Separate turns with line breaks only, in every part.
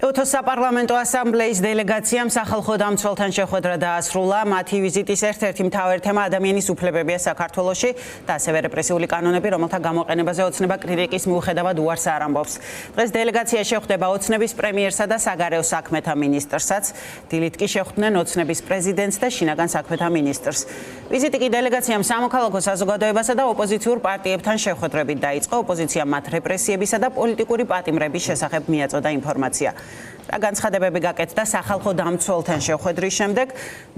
ეუთოს საპარლამენტო ასამბლეის დელეგაციამ სახალხო დამცველთან შეხვედრა დაასრულა. მათი ვიზიტის ერთ-ერთი მთავარი თემა ადამიანის უფლებებია საქართველოში და ასევე რეპრესიული კანონები, რომელთა გამოყენებაზე ოცნება კრიტიკის მიუხედავად უარს არ ამბობს. დღეს დელეგაცია შეხვდება ოცნების პრემიერსა და საგარეო საქმეთა მინისტრსაც. დილით კი შეხვდნენ ოცნების პრეზიდენტს და შინაგან საქმეთა მინისტრს. ვიზიტი კი დელეგაციამ სამოქალაქო საზოგადოებასა და ოპოზიციურ პარტიებთან შეხვედრებით დაიწყო. ოპოზიციამ მათ რეპრესიებისა და პოლიტიკური პატიმრების შესახებ მიაწოდა ინფორმაცია. განცხადებები გაკეთდა სახალხო დამცველთან შეხვედრის შემდეგ.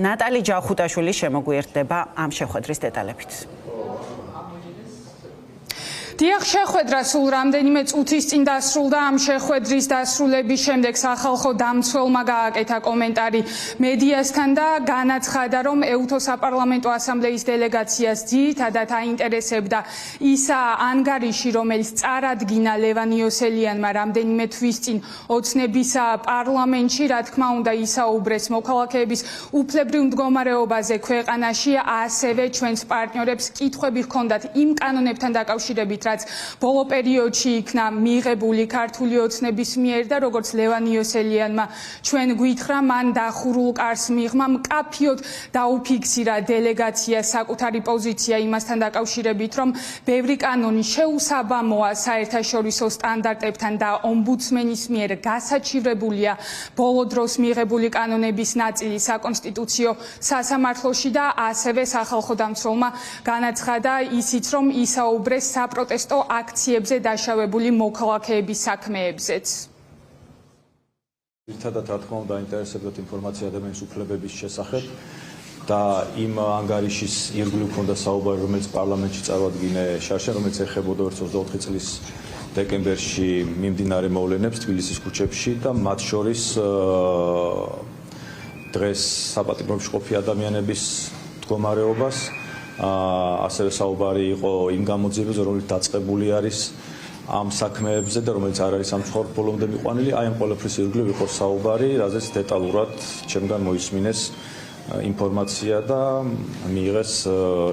ნატალი ჯავხუტაშვილი შემოგვიერთდება ამ შეხვედრის დეტალებით.
დიახ, შეხვედრა სულ რამდენიმე წუთის წინ დასრულდა. ამ შეხვედრის დასრულების შემდეგ სახალხო დამცველმა გააკეთა კომენტარი მედიასთან და განაცხადა, რომ ეუთოს საპარლამენტო ასამბლეის დელეგაციას ძირითადად აინტერესებდა ის ანგარიში, რომელიც წარადგინა ლევან იოსელიანმა რამდენიმე თვის წინ ოცნების პარლამენტში, რა თქმა უნდა, ისაუბრეს მოქალაქეების უფლებრივ მდგომარეობაზე ქვეყანაში, ასევე ჩვენს პარტნიორებს კითხვები ჰქონდათ იმ კანონებთან დაკავშირებით, რაც ბოლო პერიოდში იქნა მიღებული ქართული ოცნების მიერ და როგორც ლევან იოსელიანმა ჩვენ გვითხრა, მან დახურულ კარს მიღმა მკაფიოდ დაუფიქსირა დელეგაციას საკუთარი პოზიცია იმასთან დაკავშირებით, რომ ბევრი კანონი შეუსაბამოა საერთაშორისო სტანდარტებთან და ომბუდსმენის მიერ გასაჩივრებულია ბოლო დროს მიღებული კანონების ნაწილი საკონსტიტუციო სასამართლოში და ასევე სახალხო დამცველმა განაცხადა ისიც, რომ ისაუბრეს საპროტესტო აქციებზე დაშავებული მოქალაქეების საქმეებზეც.
ერთადაც რა თქმა უნდა აინტერესებდათ ინფორმაცია ადამიანის უფლებების შესახებ და იმ ანგარიშის ირგვლივ ჰქონდა საუბარი, რომელიც პარლამენტში წარუადგინე შარშან, რომელიც ეხებოდა 24 წლის დეკემბერში მიმდინარე მოვლენებს თბილისის ქუჩებში და მათ შორის დღეს საპატიმროში ყოფილი ადამიანების მდგომარეობას. ასევე საუბარი იყო იმ გამოძიებაზე, რომელიც დაწყებული არის ამ საქმეებზე და რომელიც არ არის სამწუხაროდ ბოლომდე მიყვანილი. აი ამ ყველაფრის ირგვლივ იყო საუბარი, რაზეც დეტალურად ჩემგან მოისმინეს ინფორმაცია და მიიღეს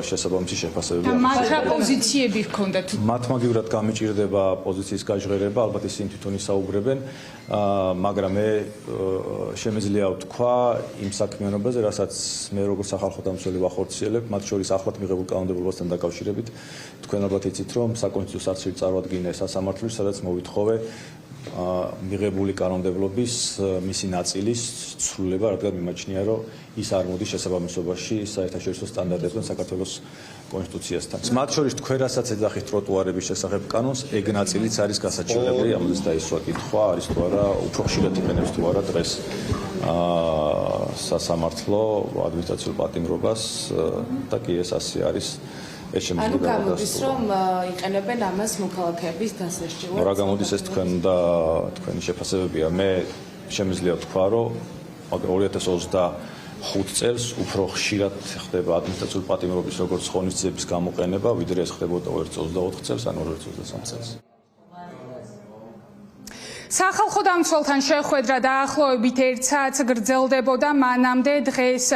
შესაბამისი შეფასებები.
მათ რა პოზიციები ჰქონდათ?
მათ მაგივრად გამიჭირდება პოზიციის გაჟღერება, ალბათ ისინი თვითონ ისაუბრებენ, მაგრამ მე შემიძლია ვთქვა იმ საქმიანობაზე, რასაც მე როგორც სახალხო დამცველი ვახორციელებ, მათ შორის ახლად მიღებულ კანონმდებლობასთან დაკავშირებით. თქვენ ალბათ იცით, რომ საკონსტიტუციო არჩევით წარუადგინე სასამართლოში, სადაც მოვითხოვე მიღებული კანონმდებლობის მისი ნაწილის ცვლილება, რადგან მიმაჩნია, რომ ის არ მოდის შესაბამისობაში საერთაშორისო სტანდარტებთან საქართველოს კონსტიტუციასთან. მათ შორის თქვენ რასაც ეძახით ტროტუარების შესახებ კანონს, ეგ ნაწილიც არის გასაჩივრებელი, ამაზე დაისვა კითხვა, არის თუ არა, უფრო ხშირად იყენებს თუ არა დღეს სასამართლო ადმინისტრაციულ პატიმრობას და კი ეს ასე არის.
ანუ გამოდის, რომ იყენებენ ამას მოქალაქეების დასარჩევად.
რა გამოდის ეს თქვენი შეფასებებია. მე შემიძლია ვთქვა, რომ 2025 წელს უფრო ხშირად ხდება ადმინისტრაციული პატიმრობის როგორც ღონისძიების გამოყენება, ვიდრე ეს ხდებოდა 2024 წელს ან 2023 წელს.
სახალხო დამცველთან შეხვედრა დაახლოებით 1 საათს გრძელდებოდა. მანამდე დღეს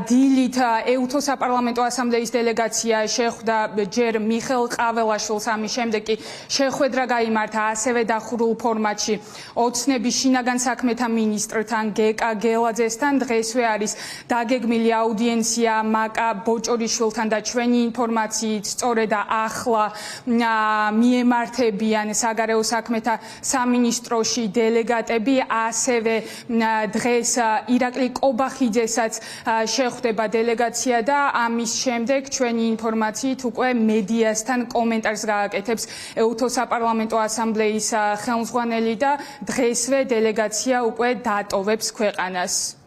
დილით ეუთოს საპარლამენტო ასამბლეის დელეგაცია შეხვდა ჯერ მიხელ ყაველაშვილს, ამის შემდეგ კი შეხვედრა გაიმართა ასევე დახურულ ფორმატში ოცნების შინაგან საქმეთა მინისტრთან გეკა გელაძესთან. დღესვე არის დაგეგმილი აუდიენცია მაკა ბოჭორიშვილთან და ჩვენი ინფორმაციით სწორედ ახლა მიემართებიან საგარეო საქმეთა სამინისტროში დელეგატები, ასევე დღეს ირაკლი კობახიძესაც შეხვდება დელეგაცია და ამის შემდეგ ჩვენი ინფორმაციით უკვე მედიასთან კომენტარს გააკეთებს ეუთოს საპარლამენტო ასამბლეის ხელმძღვანელი და დღესვე დელეგაცია უკვე დატოვებს ქვეყანას.